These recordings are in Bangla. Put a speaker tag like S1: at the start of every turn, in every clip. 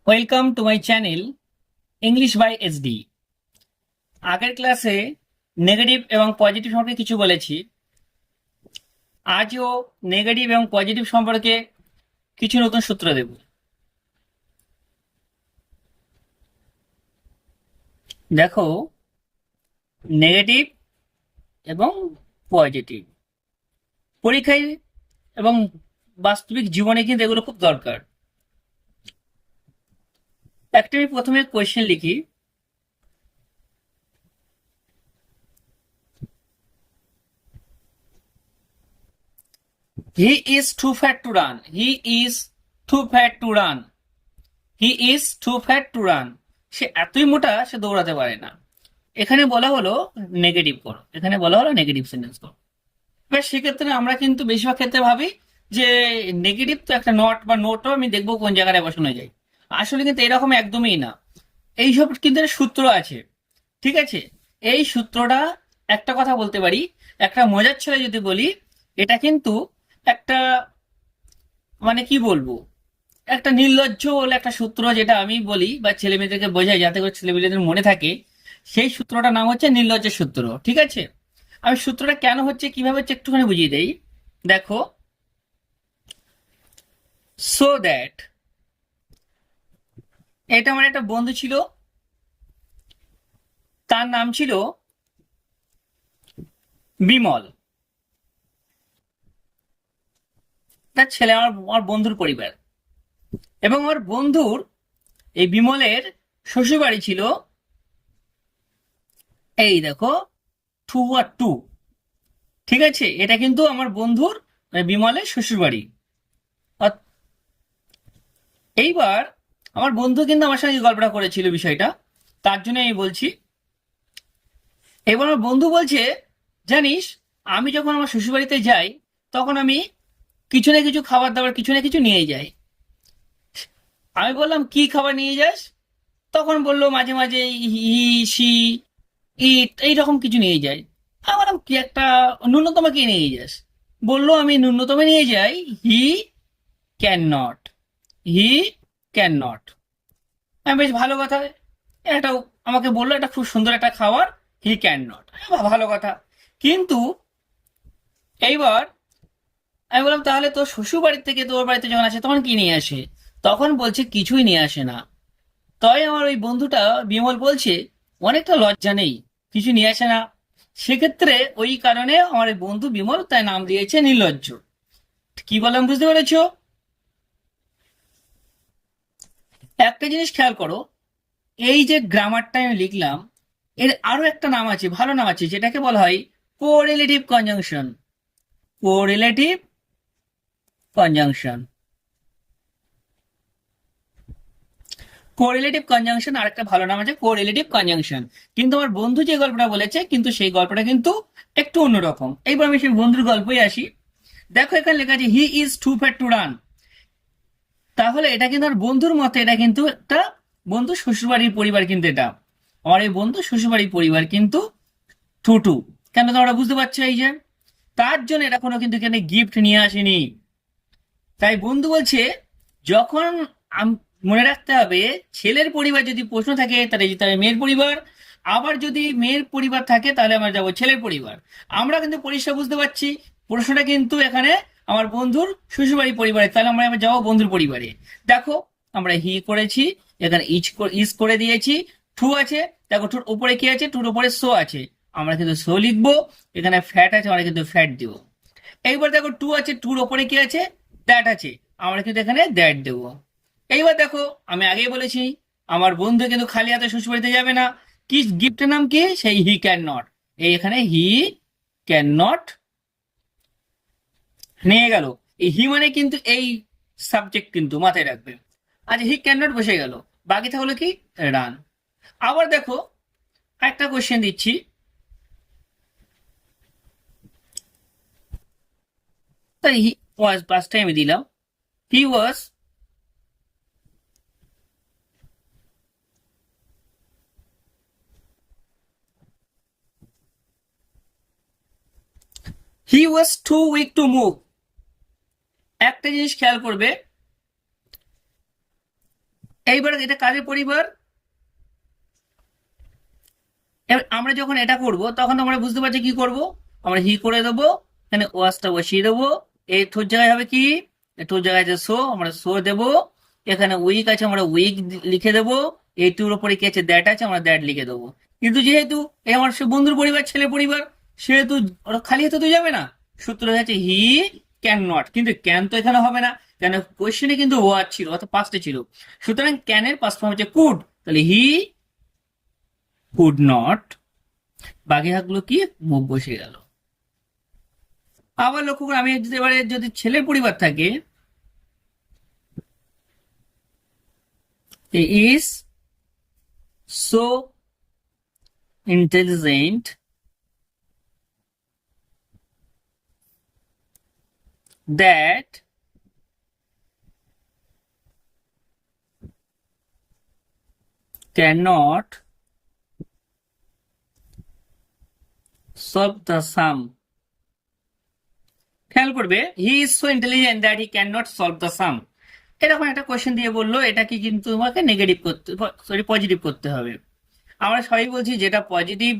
S1: Welcome to my channel English by SD. আগের ক্লাসে নেগেটিভ এবং পজিটিভ সম্পর্কে কিছু বলেছি। আজও নেগেটিভ এবং পজিটিভ সম্পর্কে কিছু নতুন সূত্র দেব। দেখো, নেগেটিভ এবং পজিটিভ পরীক্ষায় এবং বাস্তবিক জীবনে কিন্তু এগুলো খুব দরকার। একটা আমি প্রথমে কোয়েশ্চেন লিখি। He is too fat to run. He is too fat to run. He is too fat to run. সে এতই মোটা, সে দৌড়াতে পারে না। এখানে বলা হলো নেগেটিভ করো, এখানে বলা হলো নেগেটিভ সেন্টেন্স করো। এবার সেক্ষেত্রে আমরা কিন্তু বেশিরভাগ ক্ষেত্রে ভাবি যে নেগেটিভ তো একটা নট বা নোটও আমি দেখবো কোন জায়গায় বসানো যায়। আসলে কিন্তু এরকম একদমই না। এইসব কিন্তু একটা সূত্র আছে, ঠিক আছে? এই সূত্রটা, একটা কথা বলতে পারি, একটা মজার ছলে যদি বলি, এটা কিন্তু একটা, মানে কি বলবো, একটা নির্লজ্জ বলে একটা সূত্র, যেটা আমি বলি বা ছেলে মেয়েদেরকে বোঝাই যাতে করে ছেলে মেয়েদের মনে থাকে। সেই সূত্রটার নাম হচ্ছে নির্লজ্জের সূত্র, ঠিক আছে? আমি সূত্রটা কেন হচ্ছে, কিভাবে হচ্ছে, একটুখানি বুঝিয়ে দেই। দেখো, সো দ্যাট, এটা আমার একটা বন্ধু ছিল, তার নাম ছিল বিমল। তার ছেলে আমার আমার বন্ধুর পরিবার, এবং আমার বন্ধুর, এই বিমলের শ্বশুর বাড়ি ছিল, এই দেখো, টু আর টু, ঠিক আছে? এটা কিন্তু আমার বন্ধুর, মানে বিমলের শ্বশুর বাড়ি। এইবার আমার বন্ধু কিন্তু আমার সঙ্গে গল্পটা করেছিল বিষয়টা, তার জন্য আমি বলছি। এবার আমার বন্ধু বলছে, জানিস, আমি যখন আমার শ্বশুরবাড়িতে যাই, তখন আমি কিছু না কিছু খাবার দাবার, কিছু না কিছু নিয়ে যাই। আমি বললাম, কি খাবার নিয়ে যাস? তখন বললো, মাঝে মাঝে হি, সি, ইট, এইরকম কিছু নিয়ে যাই। আমি বললাম, কি একটা ন্যূনতম কি নিয়ে যাস? বললো, আমি ন্যূনতম নিয়ে যাই he can not. He can not. আমি, বেশ ভালো কথা। এটা আমাকে বললো, এটা খুব সুন্দর একটা খাবার, হি ক্যান নট। ভালো কথা। কিন্তু এইবার আমি বললাম, তাহলে তোর শ্বশুর বাড়ি থেকে তোর বাড়িতে যখন আসে তখন কি নিয়ে আসে? তখন বলছে, কিছুই নিয়ে আসে না। তাই আমার ওই বন্ধুটা বিমল বলছে, অনেকটা লজ্জা নেই, কিছু নিয়ে আসে না। সেক্ষেত্রে ওই কারণে আমার এই বন্ধু বিমল তাই নাম দিয়েছে নির্লজ্জ। কি বললাম, বুঝতে পেরেছো? একটা জিনিস খেয়াল করো, এই যে গ্রামারটা আমি লিখলাম, এর আরো একটা নাম আছে, ভালো নাম আছে, যেটাকে বলা হয় correlative conjunction. Correlative conjunction. Correlative conjunction আরেকটা ভালো নাম আছে, কোরিলেটিভ কনজাংশন। কিন্তু আমার বন্ধু যে গল্পটা বলেছে, কিন্তু সেই গল্পটা কিন্তু একটু অন্যরকম। এইবার আমি সেই বন্ধুর গল্পই আসি। দেখো, এখানে লেখা আছে he is too fat to run. তাহলে এটা কিন্তু আমার বন্ধুর মতে, এটা কিন্তু একটা বন্ধু শ্বশুরবাড়ির পরিবার, কিন্তু এটা আমার এই বন্ধু শ্বশুরবাড়ির পরিবার কিন্তু টু টু। কেন তোমরা বুঝতে পারছো? এই যে, তার জন্য এটা কোনো কিন্তু এখানে গিফট নিয়ে আসেনি। তাই বন্ধু বলছে, যখন মনে রাখতে হবে, ছেলের পরিবার যদি প্রশ্ন থাকে তাহলে যেতে হবে মেয়ের পরিবার, আবার যদি মেয়ের পরিবার থাকে তাহলে আমরা যাবো ছেলের পরিবার। আমরা কিন্তু পরিষ্কার বুঝতে পারছি, প্রশ্নটা কিন্তু এখানে আমার বন্ধুর শ্বশুরবাড়ি পরিবারে, তাহলে আমরা এবার যাবো বন্ধুর পরিবারে। দেখো, আমরা হি করেছি, এখানে ইজ করে দিয়েছি, টু আছে। দেখো, টুর উপরে কি আছে? টুর উপরে সো আছে, আমরা কিন্তু সো লিখবো। এখানে ফ্যাট আছে, আমরা কিন্তু ফ্যাট দিব। এইবার দেখো, টু আছে, টুর ওপরে কি আছে? দ্যাট আছে, আমরা কিন্তু এখানে দ্যাট দেবো। এইবার দেখো, আমি আগেই বলেছি, আমার বন্ধু কিন্তু খালি হাতে শ্বশুরবাড়িতে যাবে না। কি গিফটের নাম কি? সেই হি ক্যান নট। এই এখানে হি ক্যান নট নিয়ে গেল। এই হি মানে কিন্তু এই সাবজেক্ট, কিন্তু মাথায় রাখবে। আচ্ছা, হি ক্যান নট বসে গেল, বাকি থাকলো কি? রান। আবার দেখো, একটা কোশ্চেন দিচ্ছি। তাই হি ওয়াজ, পাঁচটাই আমি দিলাম। হি ওয়াজ, হি ওয়াজ টু উইক টু মুভ। একটা জিনিস খেয়াল করবে, এইবার এটা কাজের পরিবার। এবার আমরা যখন এটা করব তখন আমরা বুঝতে পারছি কি করব, আমরা হি করে দেবো, এখানে ওয়াসটা বসিয়ে দেবো, এই ঠোঁট জায়গায় হবে কি, ঠোঁট জায়গায় আছে সো, আমরা সো দেবো, এখানে উইক আছে আমরা উইক লিখে দেবো, এইটুর উপরে কি আছে দ্যাট আছে, আমরা দ্যাট লিখে দেবো। কিন্তু যেহেতু এই আমার সে বন্ধুর পরিবার, ছেলে পরিবার, সেহেতু ওরা খালি হাতে তো যাবে না, সূত্র হচ্ছে হি ক্যান নট, কিন্তু ক্যান তো এখানে হবে না, কেন কোয়েশ্চেনে কিন্তু ওয়াজ ছিল অর্থাৎ পাস্টে ছিল, সুতরাং ক্যানের পাস্ট ফর্ম হচ্ছে কুড, তাহলে হি কুড নট, বাকি হাতগুলো কি মুখ বসে গেল। আবার লক্ষ্য করে আমি এবারে যদি ছেলের পরিবার থাকে, he is so intelligent that cannot solve the sum। খেয়াল করবে, he is so intelligent that he cannot solve the sum, এরকম একটা কোয়েশ্চেন দিয়ে বললো, এটা কি কিন্তু তোমাকে নেগেটিভ করতে, সরি পজিটিভ করতে হবে। আমরা সবাই বলছি যেটা পজিটিভ,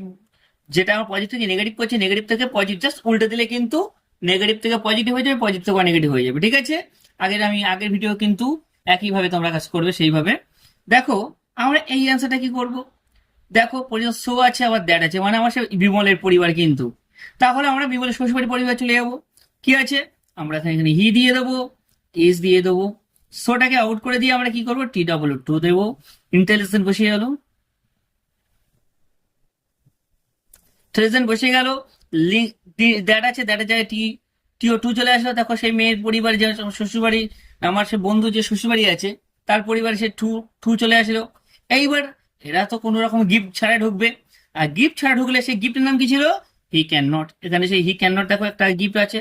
S1: যেটা আমার পজিটিভ থেকে নেগেটিভ করছে, নেগেটিভ থেকে পজিটিভ জাস্ট উল্টে দিলে কিন্তু নেগেটিভ থেকে পজিটিভ হয়ে যাবে, পজিটিভ থেকে নেগেটিভ হয়ে যাবে, ঠিক আছে। আগের ভিডিও কিন্তু একইভাবে তোমরা কাজ করবে সেইভাবে। দেখো আমরা এই অ্যান্সারটা কি করব, দেখো পরিবার সো আছে আবার দ্যাট আছে, মানে আমার সে বিমলের পরিবার, কিন্তু তাহলে আমরা বিমলের শ্বশুরবাড়ির পরিবার চলে যাবো। কি আছে, আমরা এখানে হি দিয়ে দেবো, ইজ দিয়ে দেবো, সোটাকে আউট করে দিয়ে আমরা কি করবো, টি ডাবল টু দেবো, ইন্টেলিজেন্ট বসে গেল, ইন্টেলিজেন্ট বসে গেল, দ্যাট আছে, দ্যাটের জায়গায় টি, টিও টু চলে আসলো। দেখো সেই মেয়ের পরিবার যে শ্বশুরবাড়ি, আমার সে বন্ধু যে শ্বশুরবাড়ি আছে তার পরিবারে সে টু টু চলে আসলো। এইবার এরা তো কোনো রকম গিফট ছাড়া ঢুকবে, আর গিফট ছাড়া ঢুকলে সেই গিফটের নাম কি ছিল, হি ক্যান নট। এখানে সেই হি ক্যান নট, দেখো একটা গিফট আছে,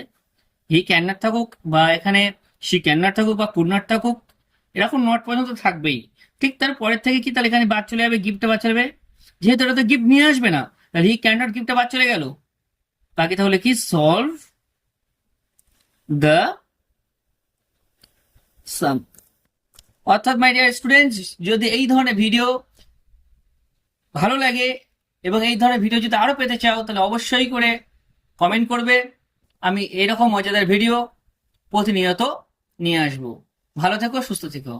S1: হি ক্যান নট থাকুক বা এখানে শি ক্যান নট থাকুক বা কুড নট থাকুক, এরকম নট পর্যন্ত থাকবেই। ঠিক তার পরের থেকে কি তাহলে এখানে বাদ চলে যাবে, গিফটটা বাদ চলে যাবে, যেহেতু এরা তো গিফট নিয়ে আসবে না, তাহলে হি ক্যান নট গিফটটা বাদ চলে গেল, বাকি তাহলে কি সলভ দ্য সাম। অর্থাৎ মাই ডিয়ার স্টুডেন্টস, যদি এই ধরনের ভিডিও ভালো লাগে এবং এই ধরনের ভিডিও যদি আরো পেতে চাও তাহলে অবশ্যই করে কমেন্ট করবে, আমি এরকম মজাদার ভিডিও প্রতিনিয়ত নিয়ে আসবো। ভালো থেকো, সুস্থ থেকো।